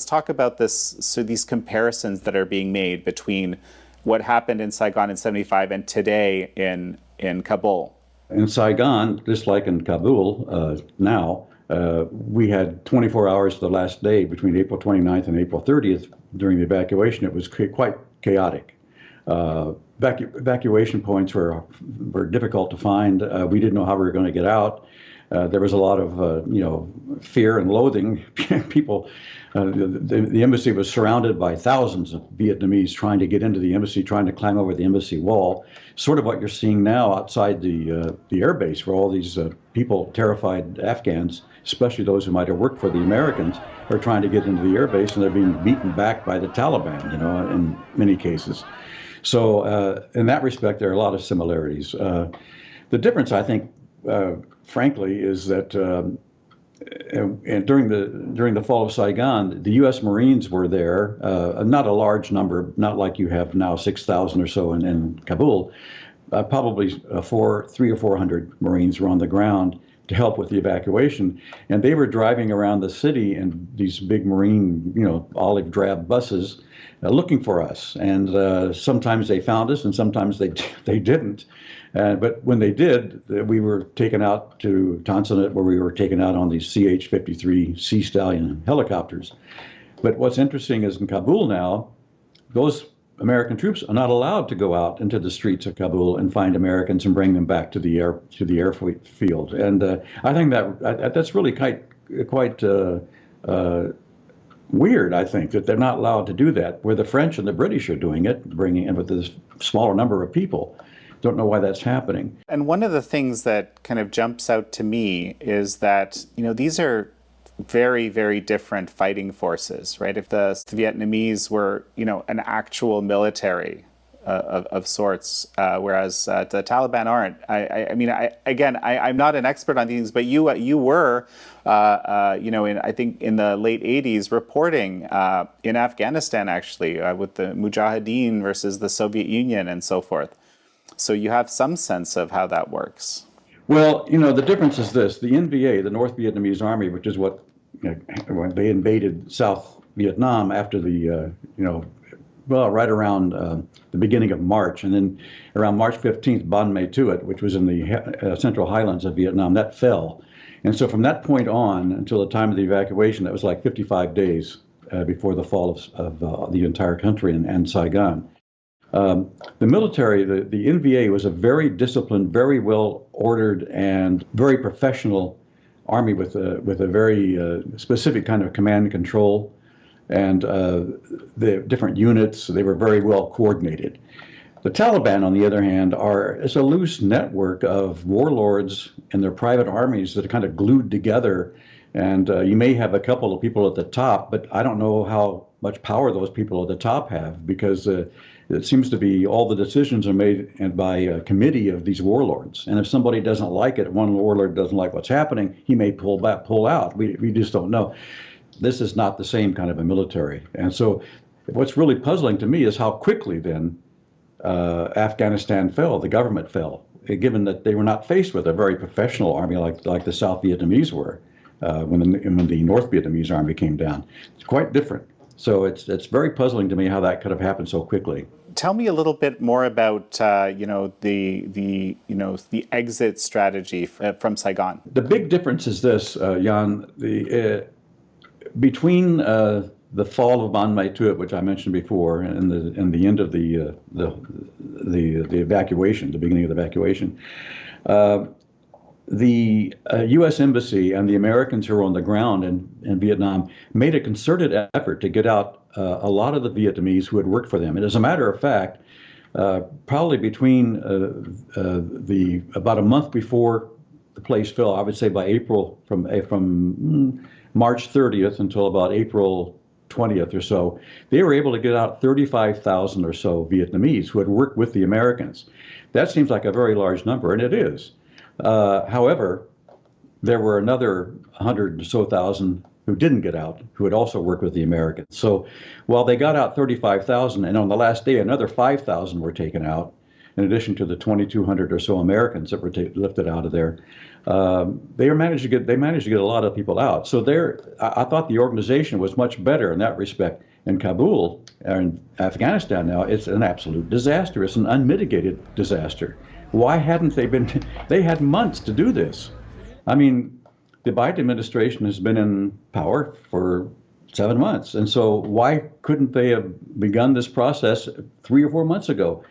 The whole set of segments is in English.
talk about this. So these comparisons that are being made between what happened in Saigon in 75 and today in Kabul. In Saigon, just like in Kabul now, we had 24 hours the last day between April 29th and April 30th during the evacuation. It was quite chaotic. Evacuation points were difficult to find. We didn't know how we were going to get out. There was a lot of fear and loathing. People, the embassy was surrounded by thousands of Vietnamese trying to get into the embassy, trying to climb over the embassy wall. Sort of what you're seeing now outside the air base, where all these people, terrified Afghans, especially those who might have worked for the Americans, are trying to get into the air base, and they're being beaten back by the Taliban, in many cases. So in that respect, there are a lot of similarities. The difference, I think, frankly, is that and during the fall of Saigon, the U.S. Marines were there, not a large number, not like you have now 6,000 or so in Kabul. Probably 300 or 400 Marines were on the ground to help with the evacuation, and they were driving around the city in these big Marine, olive drab buses, looking for us. And sometimes they found us, and sometimes they didn't. But when they did, we were taken out to Tansanit, where we were taken out on these CH-53 Sea Stallion helicopters. But what's interesting is in Kabul now, those American troops are not allowed to go out into the streets of Kabul and find Americans and bring them back to the airfield. And I think that's really quite weird. I think that they're not allowed to do that, where the French and the British are doing it, bringing in with a smaller number of people. Don't know why that's happening. And one of the things that kind of jumps out to me is that, these are very, very different fighting forces, right? If the Vietnamese were, an actual military of sorts, whereas the Taliban aren't. I'm not an expert on these, but you were, I think in the late 80s reporting in Afghanistan, actually, with the Mujahideen versus the Soviet Union and so forth. So you have some sense of how that works. Well, the difference is this: the NVA, the North Vietnamese Army, which is what when they invaded South Vietnam after the, right around the beginning of March, and then around March 15th, Ban Mae Thuot, which was in the central highlands of Vietnam, that fell. And so from that point on until the time of the evacuation, that was like 55 days before the fall of the entire country and Saigon. The military, the NVA, was a very disciplined, very well ordered, and very professional army with a very specific kind of command and control, and the different units. They were very well coordinated. The Taliban, on the other hand, is a loose network of warlords and their private armies that are kind of glued together. And you may have a couple of people at the top, but I don't know how much power those people at the top have, because it seems to be all the decisions are made by a committee of these warlords. And if somebody doesn't like it, one warlord doesn't like what's happening, he may pull out. We just don't know. This is not the same kind of a military. And so what's really puzzling to me is how quickly then Afghanistan fell, the government fell, given that they were not faced with a very professional army like the South Vietnamese were when the North Vietnamese army came down. It's quite different. So it's very puzzling to me how that could have happened so quickly. Tell me a little bit more about the exit strategy from Saigon. The big difference is this, Jan. Between the fall of Ban Mae Thuot, which I mentioned before, and the end of the evacuation, the beginning of the evacuation, the U.S. Embassy and the Americans who were on the ground in Vietnam made a concerted effort to get out a lot of the Vietnamese who had worked for them. And as a matter of fact, probably between about a month before the place fell, I would say by April, from March 30th until about April 20th or so, they were able to get out 35,000 or so Vietnamese who had worked with the Americans. That seems like a very large number, and it is. However, there were another 100 or so thousand who didn't get out, who had also worked with the Americans. So while they got out 35,000, and on the last day another 5,000 were taken out, in addition to the 2,200 or so Americans that were lifted out of there. They managed to get a lot of people out. So I thought the organization was much better in that respect. In Kabul, or in Afghanistan now, it's an absolute disaster. It's an unmitigated disaster. Why hadn't they been? They had months to do this. I mean, the Biden administration has been in power for 7 months. And so why couldn't they have begun this process 3 or 4 months ago,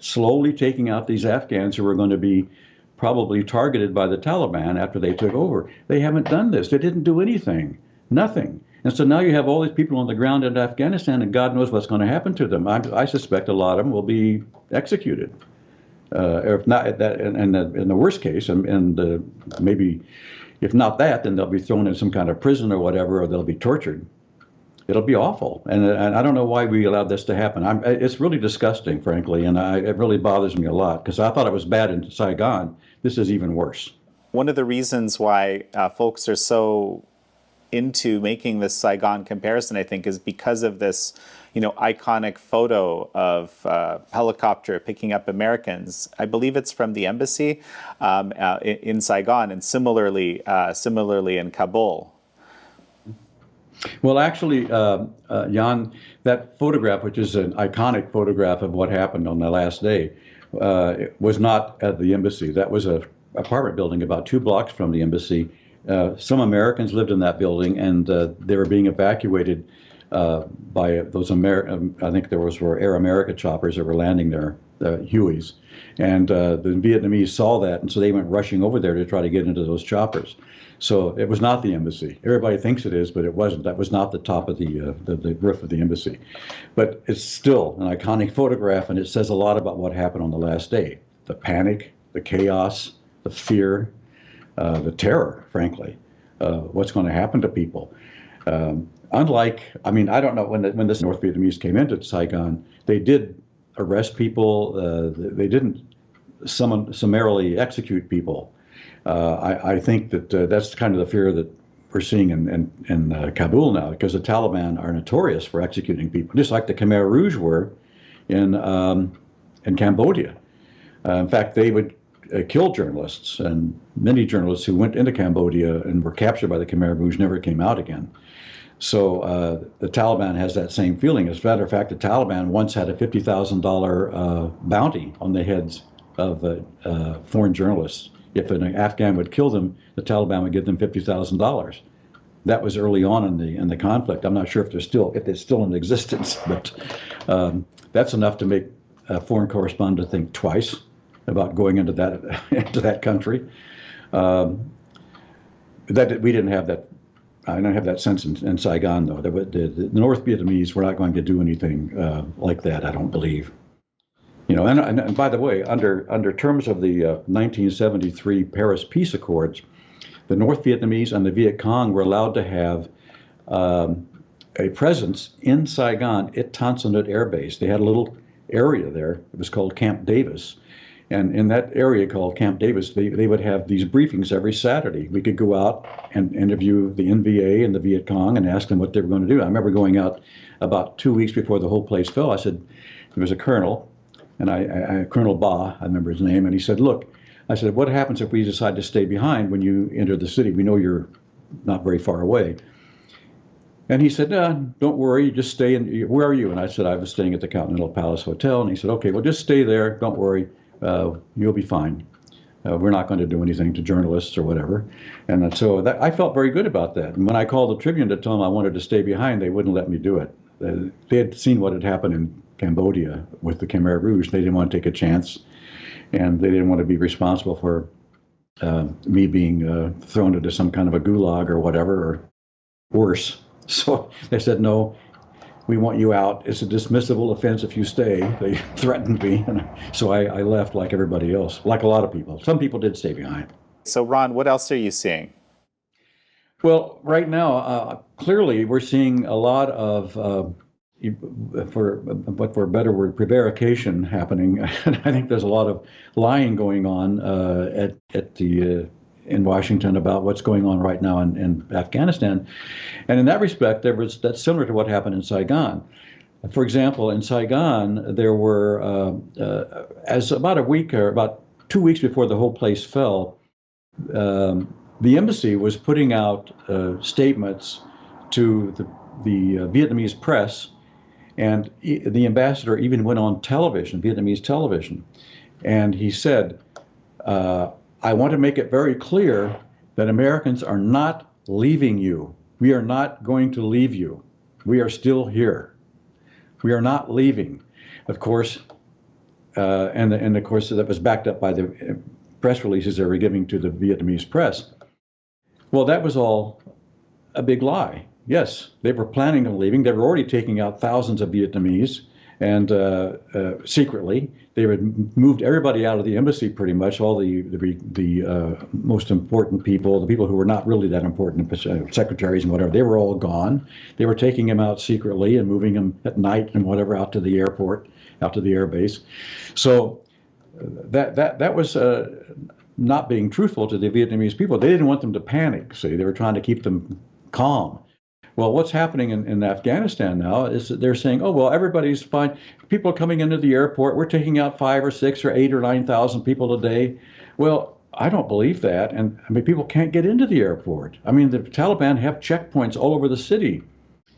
slowly taking out these Afghans who were going to be probably targeted by the Taliban after they took over? They haven't done this. They didn't do anything, nothing. And so now you have all these people on the ground in Afghanistan, and God knows what's going to happen to them. I suspect a lot of them will be executed. Or if not, that, in the worst case, and maybe if not that, then they'll be thrown in some kind of prison or whatever, or they'll be tortured. It'll be awful. And I don't know why we allowed this to happen. It's really disgusting, frankly, and it really bothers me a lot, because I thought it was bad in Saigon. This is even worse. One of the reasons why folks are so into making this Saigon comparison, I think, is because of this, iconic photo of a helicopter picking up Americans. I believe it's from the embassy in Saigon, and similarly in Kabul. Well, actually, Jan, that photograph, which is an iconic photograph of what happened on the last day, was not at the embassy. That was an apartment building about 2 blocks from the embassy. Some Americans lived in that building, and they were being evacuated by those I think were Air America choppers that were landing there, Hueys. And the Vietnamese saw that, and so they went rushing over there to try to get into those choppers. So it was not the embassy. Everybody thinks it is, but it wasn't. That was not the top of the roof of the embassy. But it's still an iconic photograph, and it says a lot about what happened on the last day. The panic, the chaos, the fear, the terror, frankly, what's going to happen to people. I don't know, when this North Vietnamese came into Saigon, they did arrest people. They didn't summarily execute people. I think that that's kind of the fear that we're seeing in Kabul now, because the Taliban are notorious for executing people, just like the Khmer Rouge were in Cambodia. In fact, they would kill journalists, and many journalists who went into Cambodia and were captured by the Khmer Rouge never came out again. So the Taliban has that same feeling. As a matter of fact, the Taliban once had a $50,000 bounty on the heads of foreign journalists. If an Afghan would kill them, the Taliban would give them $50,000. That was early on in the conflict. I'm not sure if it's still in existence, but that's enough to make a foreign correspondent think twice about going into that country. That we didn't have that. I don't have that sense in Saigon, though. The North Vietnamese were not going to do anything like that, I don't believe. And by the way, under terms of the 1973 Paris Peace Accords, the North Vietnamese and the Viet Cong were allowed to have a presence in Saigon at Tan Son Nhut Air Base. They had a little area there. It was called Camp Davis. And in that area called Camp Davis, they would have these briefings every Saturday. We could go out and interview the NVA and the Viet Cong and ask them what they were going to do. I remember going out about 2 weeks before the whole place fell. I said, there was a colonel, and Colonel Ba, I remember his name, and he said, look, I said, what happens if we decide to stay behind when you enter the city? We know you're not very far away. And he said, don't worry, just stay in. Where are you? And I said, I was staying at the Continental Palace Hotel. And he said, okay, well, just stay there. Don't worry. You'll be fine. We're not going to do anything to journalists or whatever. And so I felt very good about that. And when I called the Tribune to tell them I wanted to stay behind, they wouldn't let me do it. They had seen what had happened in Cambodia with the Khmer Rouge. They didn't want to take a chance, and they didn't want to be responsible for me being thrown into some kind of a gulag or whatever, or worse. So they said, no, we want you out. It's a dismissible offense if you stay. They threatened me, and so I left like everybody else, like a lot of people. Some people did stay behind. So Ron, what else are you seeing? Well, right now, clearly we're seeing a lot of, for a better word, prevarication happening. And I think there's a lot of lying going on in Washington about what's going on right now in Afghanistan. And in that respect, that's similar to what happened in Saigon. For example, in Saigon, there were, as about a week or about 2 weeks before the whole place fell, the embassy was putting out statements to the Vietnamese press, and the ambassador even went on television, Vietnamese television, and he said, I want to make it very clear that Americans are not leaving you. We are not going to leave you. We are still here. We are not leaving. Of course, and of course that was backed up by the press releases they were giving to the Vietnamese press. Well, that was all a big lie. Yes, they were planning on leaving. They were already taking out thousands of Vietnamese, and secretly they had moved everybody out of the embassy pretty much. All the most important people, the people who were not really that important, secretaries and whatever, they were all gone. They were taking them out secretly and moving them at night and whatever out to the airport, out to the air base. So that was not being truthful to the Vietnamese people. They didn't want them to panic. See, they were trying to keep them calm. Well, what's happening in Afghanistan now is that they're saying, oh, well, everybody's fine. People are coming into the airport. We're taking out 5 or 6 or 8 or 9,000 people a day. Well, I don't believe that. And I mean, people can't get into the airport. I mean, the Taliban have checkpoints all over the city.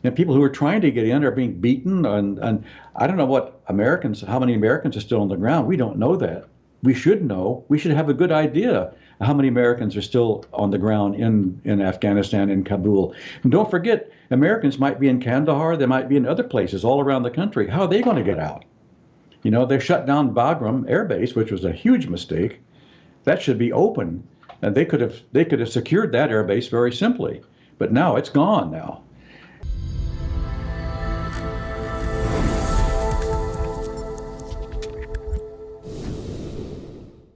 And people who are trying to get in are being beaten. And I don't know how many Americans are still on the ground. We don't know that. We should know. We should have a good idea how many Americans are still on the ground in Afghanistan, in Kabul. And don't forget, Americans might be in Kandahar, they might be in other places all around the country. How are they going to get out? You know, they shut down Bagram Air Base, which was a huge mistake. That should be open. And they could have secured that air base very simply. But now it's gone now.